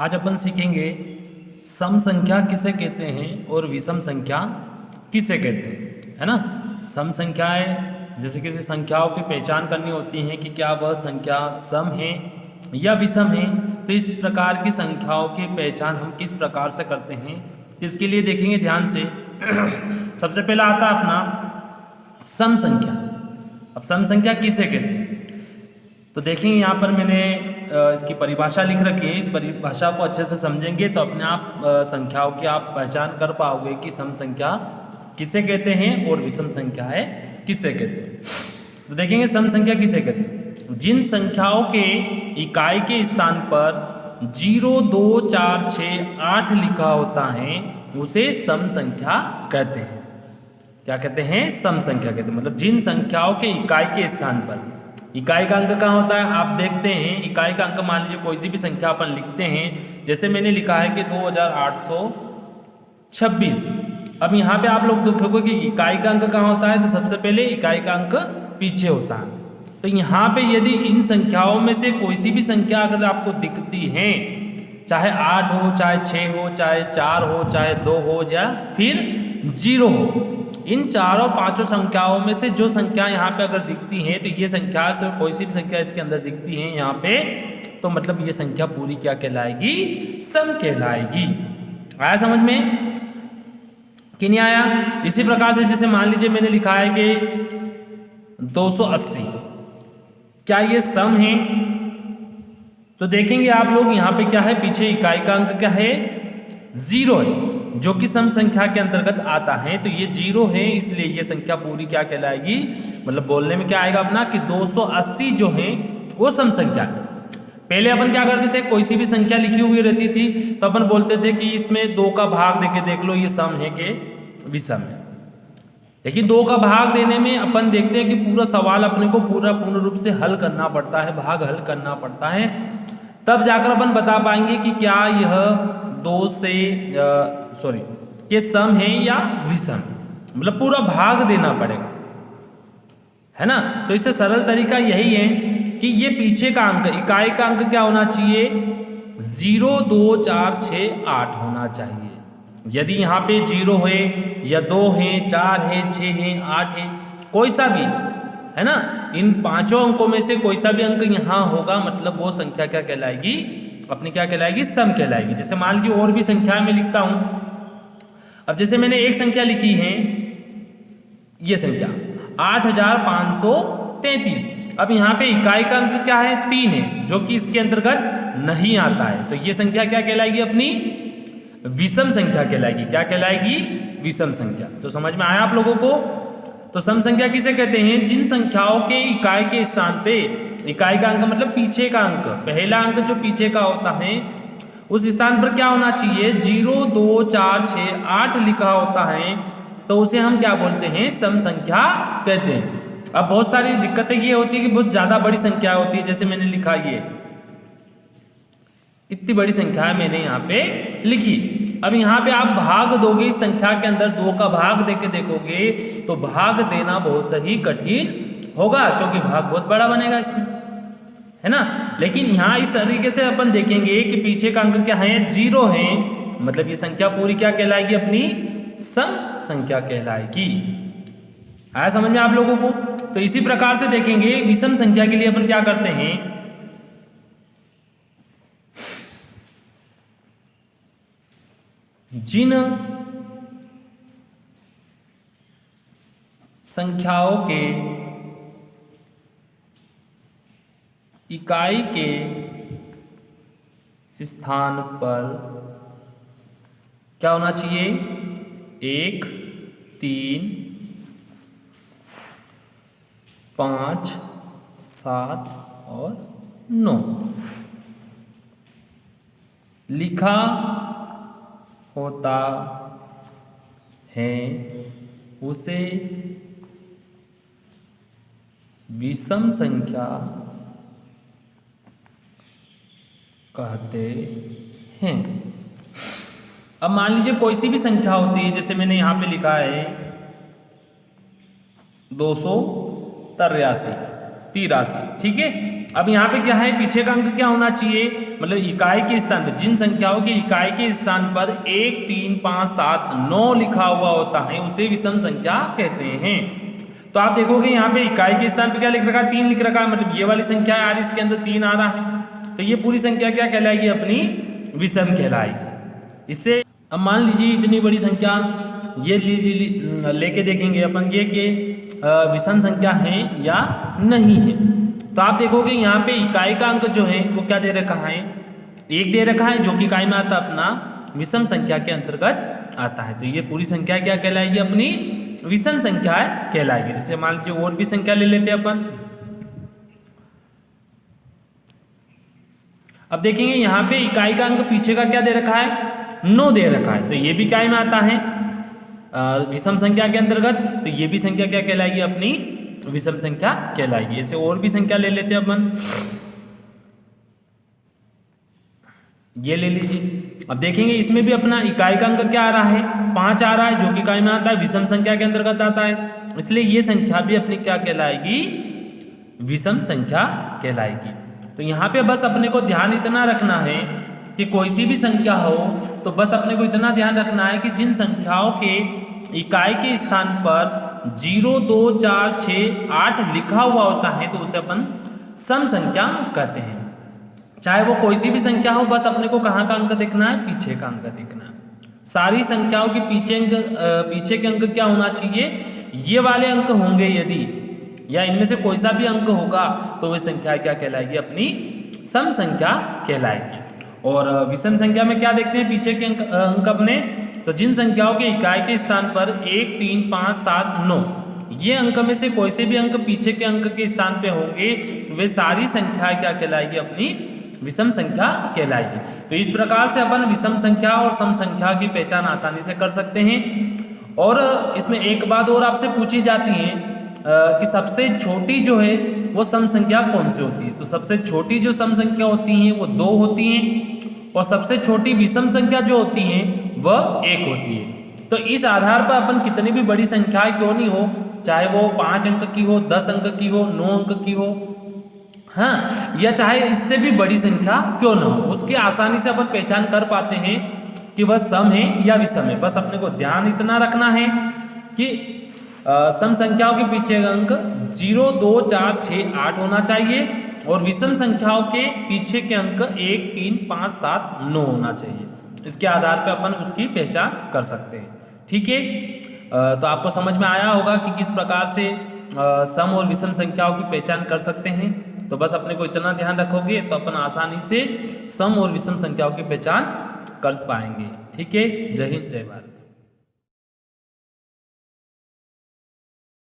आज अपन सीखेंगे सम संख्या किसे कहते हैं और विषम संख्या किसे कहते हैं, है ना। सम संख्याएं जैसे किसी संख्याओं की पहचान करनी होती है कि क्या वह संख्या सम है या विषम है, तो इस प्रकार की संख्याओं की पहचान हम किस प्रकार से करते हैं, इसके लिए देखेंगे ध्यान से। सबसे पहला आता है अपना सम संख्या। अब सम संख्या किसे कहते हैं, तो देखेंगे यहाँ पर मैंने इसकी परिभाषा लिख रखी है। इस परिभाषा को अच्छे से समझेंगे तो अपने आप संख्याओं की आप पहचान कर पाओगे कि सम संख्या किसे कहते हैं और विषम संख्या है किसे कहते हैं। तो देखेंगे सम संख्या किसे कहते हैं, जिन संख्याओं के इकाई के स्थान पर 0, 2, 4, 6, 8 लिखा होता है उसे सम संख्या कहते हैं। क्या कहते हैं, सम संख्या कहते हैं। मतलब जिन संख्याओं के इकाई के स्थान पर, इकाई का अंक कहाँ होता है, आप देखते हैं इकाई का अंक मान लीजिए कोई सी भी संख्या अपन लिखते हैं, जैसे मैंने लिखा है कि 2826। अब यहाँ पे आप लोग देखोगे कि इकाई का अंक कहाँ होता है, तो सबसे पहले इकाई का अंक पीछे होता है। तो यहाँ पे यदि इन संख्याओं में से कोई सी भी संख्या अगर आपको दिखती है, चाहे 8 हो, चाहे 6 हो, चाहे 4 हो, चाहे 2 हो या फिर 0 हो, इन चारों पांचों संख्याओं में से जो संख्या यहाँ पे अगर दिखती है, तो ये संख्या से कोई सी भी संख्या इसके अंदर दिखती है यहाँ पे, तो मतलब ये संख्या पूरी क्या कहलाएगी, सम कहलाएगी। आया समझ में कि नहीं आया। इसी प्रकार से जैसे मान लीजिए मैंने लिखा है कि 280, क्या ये सम है, तो देखेंगे आप लोग यहाँ पे क्या है, पीछे इकाई का अंक क्या है, 0 है, जो कि सम संख्या के अंतर्गत आता है। तो ये 0 है, इसलिए ये संख्या पूरी क्या कहलाएगी, मतलब बोलने में क्या आएगा अपना कि 280 जो है वो सम संख्या है। पहले अपन क्या करते थे, कोई सी भी संख्या लिखी हुई रहती थी तो अपन बोलते थे कि इसमें 2 का भाग देके देख लो ये सम है कि विषम है। लेकिन 2 का भाग देने में अपन देखते हैं कि पूरा सवाल अपने को पूर्ण रूप से हल करना पड़ता है, भाग हल करना पड़ता है, तब जाकर अपन बता पाएंगे कि क्या यह 2 से के सम है या विषम, मतलब पूरा भाग देना पड़ेगा, है ना। तो इससे सरल तरीका यही है कि ये पीछे का अंक, इकाई का अंक क्या होना चाहिए, 0, 2, 4, 6, 8 होना चाहिए। यदि यहाँ पे 0 है या 2 है, 4 है, 6 है, 8 है, कोई सा भी, है ना, इन पांचों अंकों में से कोई सा भी अंक यहाँ होगा, मतलब वो संख्या क्या कहलाएगी, अपनी क्या कहलाएगी, सम कहलाएगी। जैसे मान लीजिए और भी संख्याएं मैं लिखता हूं। अब जैसे मैंने एक संख्या लिखी है, ये संख्या 8533। अब यहाँ पे इकाई का अंक क्या है, 3 है, जो कि इसके अंतर्गत नहीं आता है। तो ये संख्या क्या कहलाएगी, अपनी विषम संख्या कहलाएगी। क्या कहलाएगी, विषम संख्या। तो समझ में आया आप लोगों को। तो सम संख्या किसे कहते हैं, जिन संख्याओं के इकाई के स्थान पे, इकाई का अंक मतलब पीछे का अंक, पहला अंक जो पीछे का होता है उस स्थान पर क्या होना चाहिए, 0, 2, 4, 6, 8 लिखा होता है, तो उसे हम क्या बोलते हैं, सम संख्या कहते हैं। अब बहुत सारी दिक्कतें ये होती है कि बहुत ज्यादा बड़ी संख्या होती है, जैसे मैंने लिखा ये इतनी बड़ी संख्या मैंने यहाँ पे लिखी। अब यहाँ पे आप भाग दोगे इस संख्या के अंदर, 2 का भाग देके देखोगे तो भाग देना बहुत ही कठिन होगा, क्योंकि भाग बहुत बड़ा बनेगा इसमें, है ना। लेकिन यहाँ इस तरीके से अपन देखेंगे कि पीछे का अंक क्या है, 0 है, मतलब ये संख्या पूरी क्या कहलाएगी, अपनी सम संख्या कहलाएगी। आया समझ में आप लोगों को। तो इसी प्रकार से देखेंगे विषम संख्या के लिए अपन क्या करते हैं, जिन संख्याओं के इकाई के स्थान पर क्या होना चाहिए, 1, 3, 5, 7 और 9 लिखा होता है, उसे विषम संख्या कहते हैं। अब मान लीजिए कोई सी भी संख्या होती है, जैसे मैंने यहां पे लिखा है 283, 83, ठीक है। अब यहाँ पे क्या है, पीछे का अंक क्या होना चाहिए, मतलब इकाई के स्थान पर, जिन संख्याओं की इकाई के स्थान पर 1, 3, 5, 7, 9 लिखा हुआ होता है उसे विषम संख्या कहते हैं। तो आप देखोगे यहाँ पे इकाई के स्थान पे क्या लिख रखा है, 3 लिख रखा है, मतलब ये वाली संख्या आ रही, इसके अंदर 3 आ रहा है, तो ये पूरी संख्या क्या कहलाएगी, अपनी विषम कहलाएगी। इससे अब मान लीजिए इतनी बड़ी संख्या ये लीजिए लेके देखेंगे अपन ये कि विषम संख्या है या नहीं है। तो आप देखोगे यहाँ पे इकाई का अंक जो है वो क्या दे रखा है, 1 दे रखा है, जो कि इकाई में आता अपना विषम संख्या के अंतर्गत आता है। तो ये पूरी संख्या क्या कहलाएगी, अपनी विषम संख्या कहलाएगी। जैसे मान लीजिए और भी संख्या ले लेते हैं अपन। अब देखेंगे यहाँ पे इकाई का अंक पीछे का क्या दे रखा है, 9 दे रखा है, तो ये भी इकाई में आता है विषम संख्या के अंतर्गत, तो ये भी संख्या क्या कहलाएगी, अपनी विषम संख्या कहलाएगी। ऐसे और भी संख्या ले लेते हैं अपन, ये ले लीजिए। अब देखेंगे इसमें भी अपना इकाई का अंक क्या आ रहा है, 5 आ रहा है, जो कि इकाई में आता है, विषम संख्या के अंतर्गत आता है, इसलिए ये संख्या भी अपनी क्या कहलाएगी, विषम संख्या कहलाएगी। तो यहाँ पे बस अपने को ध्यान इतना रखना है कि कोई सी भी संख्या हो तो बस अपने को इतना ध्यान रखना है कि जिन संख्याओं के इकाई के स्थान पर 0, 2, 4, 6, 8 लिखा हुआ होता है तो उसे अपन सम संख्या कहते हैं। चाहे वो कोई सी भी संख्या हो, बस अपने को कहाँ का अंक देखना है, पीछे का अंक देखना है। सारी संख्याओं के पीछे के अंक क्या होना चाहिए, ये वाले अंक होंगे यदि, या इनमें से कोई सा भी अंक होगा तो वह संख्या क्या कहलाएगी, अपनी सम संख्या कहलाएगी। और विषम संख्या में क्या देखते हैं, पीछे के अंक अपने, तो जिन संख्याओं के इकाई के स्थान पर 1, 3, 5, 7, 9 ये अंक में से कोई से भी अंक पीछे के अंक के स्थान पे होंगे वे सारी संख्या क्या कहलाएगी, अपनी विषम संख्या कहलाएगी। तो इस प्रकार से अपन विषम संख्या और सम संख्या की पहचान आसानी से कर सकते हैं। और इसमें एक बात और आपसे पूछी जाती है कि सबसे छोटी जो है वो सम संख्या कौन सी होती है। तो सबसे छोटी जो सम संख्या होती हैं वो 2 होती हैं, और सबसे छोटी विषम संख्या जो होती है वह 1 होती है। तो इस आधार पर अपन कितनी भी बड़ी संख्याएं क्यों नहीं हो, चाहे वो 5 अंक की हो, 10 अंक की हो, 9 अंक की हो, हाँ, या चाहे इससे भी बड़ी संख्या क्यों ना हो, उसकी आसानी से अपन पहचान कर पाते हैं कि वह सम है या विषम है। बस अपने को ध्यान इतना रखना है कि सम संख्याओं के पीछे का अंक 0, 2, 4, 6, 8 होना चाहिए, और विषम संख्याओं के पीछे के अंक 1, 3, 5, 7, 9 होना चाहिए। इसके आधार पर अपन उसकी पहचान कर सकते हैं। ठीक है, तो आपको समझ में आया होगा कि किस प्रकार से सम और विषम संख्याओं की पहचान कर सकते हैं। तो बस अपने को इतना ध्यान रखोगे तो अपन आसानी से सम और विषम संख्याओं की पहचान कर पाएंगे। ठीक है, जय हिंद, जय भारत।